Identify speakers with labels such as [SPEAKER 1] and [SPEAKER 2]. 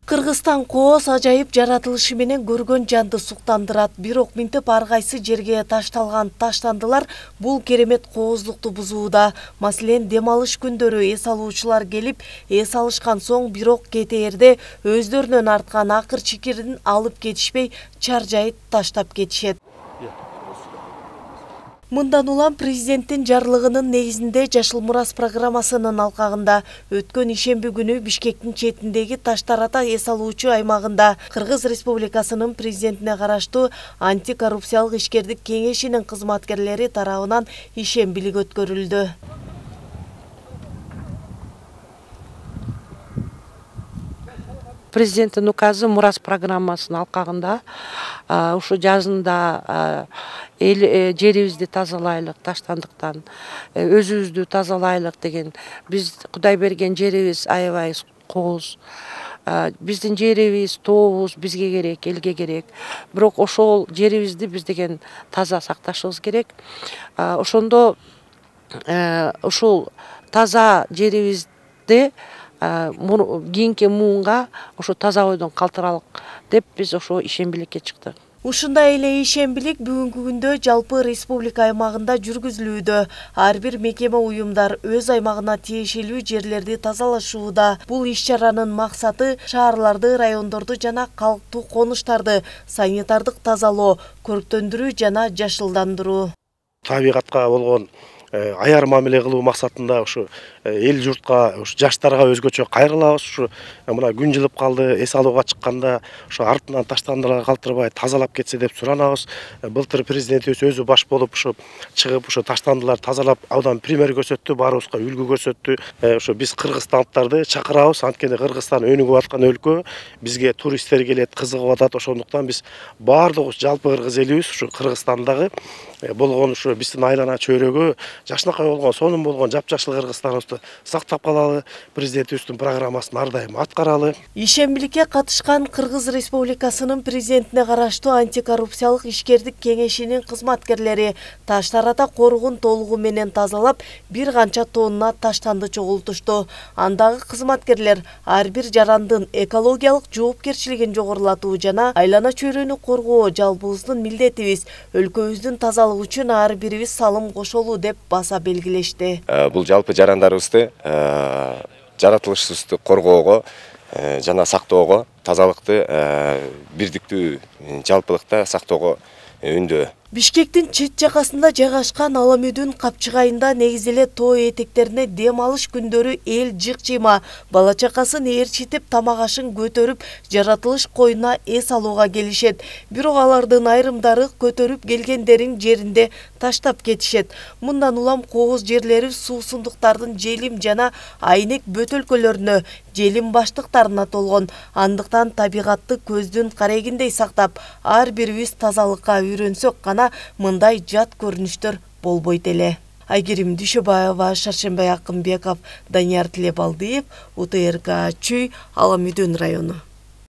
[SPEAKER 1] Кыргызстан кооз ажайып жаратылышы менен көргөн жанды суктандырат. Бирок минтип ар кайсы жерге ташталган таштандылар бул керемет кооздукту бузууда. Маселен, дем алыш күндөрү эс алуучулар келип, эс алышкан соң бирок кетээрде өздөрүнөн арткан акыр чикирин алып кетишпей, чаржайып таштап кетишет. Мындан улам президенттин жарлыгынын негизинде Жашыл мурас программасынын алкагында өткөн ишемби күнү Бишкектин четиндеги Таш-Тарата эс алуучу аймагында Кыргыз Республикасынын президентине караштуу антикоррупциялык ишкердик кеңешинин кызматкерлери тарабынан ишембилик өткөрүлдү.
[SPEAKER 2] Президенттин указы мурас программасынын алкагында ушу жазында жерибизди тазалайлык таштандыктан, өзүбүздү тазалайлык деген, биз Кудай берген жерибиз аябай кооз. Биздин жерибиз, тообуз бизге керек, элге керек. Бирок ошол жерибизди биз деген таза сакташыбыз керек. Ошондо ушул таза жерибизди кийинки муунга ошо таза ойдон калтыралык деп биз ошо ишембиликке чыктык.
[SPEAKER 1] Ушундай эле ишембилик бүгүнкү күндө жалпы республика аймагында жүргүзүлүүдө. Ар бир мекеме уюмдар өз аймагына тиешелүү жерлерди тазалашууда. Бул иш-чаранын максаты шаарларды, райондорду жана калктуу конуштарды санитардык тазалоо, көрктөндүрүү жана жашылдандыруу.
[SPEAKER 3] Табигатка болгон аяр мамиле кылуу максатында ушу эл журтка, жаштарга өзгөчө кайрылабыз. Ушу мына күн жылып калды, эс алууга чыкканда ушу артынан таштандылар калтырбай тазалап кетсе деп суранабыз. Былтыр президентибиз өзү баш болуп ушу чыгып ушу таштандылар тазалап абдан пример көрсөттү, баарыбызга үлгү көрсөттү. Ушу биз кыргызстандыктарды чакырабыз, анткени Кыргызстан өнүгүп аткан өлкө, бизге туристтер келет, кызыгып атат. Ошондуктан биз баардыгыбыз жалпы кыргыз элибиз ушу Кыргызстандагы болгон ушу биздин айлана чөйрөгө жакшынакай болгон, сонун болгон жапжашыл Кыргызстаныбызды сактап калалы, президентибиздин программасын ар дайым аткаралы.
[SPEAKER 1] Ишембиликке катышкан Кыргыз Республикасынын президентине караштуу антикоррупциялык ишкердик кеңешинин кызматкерлери Таш-Тарата коругун толугу менен тазалап, бир канча тонна таштанды чогултушту. Андагы кызматкерлер ар бир жарандын экологиялык жоопкерчилигин жогорулатуу жана айлана чөйрөнү коргоо жалпыбыздын милдетибиз, өлкөбүздүн тазалыгы үчүн ар бирибиз салым кошолу деп баса белгилешти.
[SPEAKER 4] Бул жалпы жарандарыбызды жаратылышыбызды коргоого жана сактоого, тазалыкты бирдиктүү жалпылыкта сактоого үндөө.
[SPEAKER 1] Бишкектин чет жакасында жайгашкан Аламүдүн капчыгайында негизеле тоо этектерине дем алыш күндөрү эл жык-жыйма, бала чакасын ээрчитип, тамак ашын көтөрүп, жаратылыш коюна эс алууга келишет. Бирок алардын айрымдары көтөрүп келгендерин жеринде таштап кетишет. Мындан улам кооз жерлери суусундуктардын желим жана айнек бөтөлкөлөрүнө, желим баштыктарына толгон. Андыктан табигатты көздүн карегиндей сактап, ар бирибиз тазалыкка үйрөнсөк гана мындай жат көрүнүштөр болбойт эле. Айгерим Дүйшөбаева, Шаршембай Акымбеков, Данияр Тилебалдиев, УТРК Чүй, Аламүдүн району.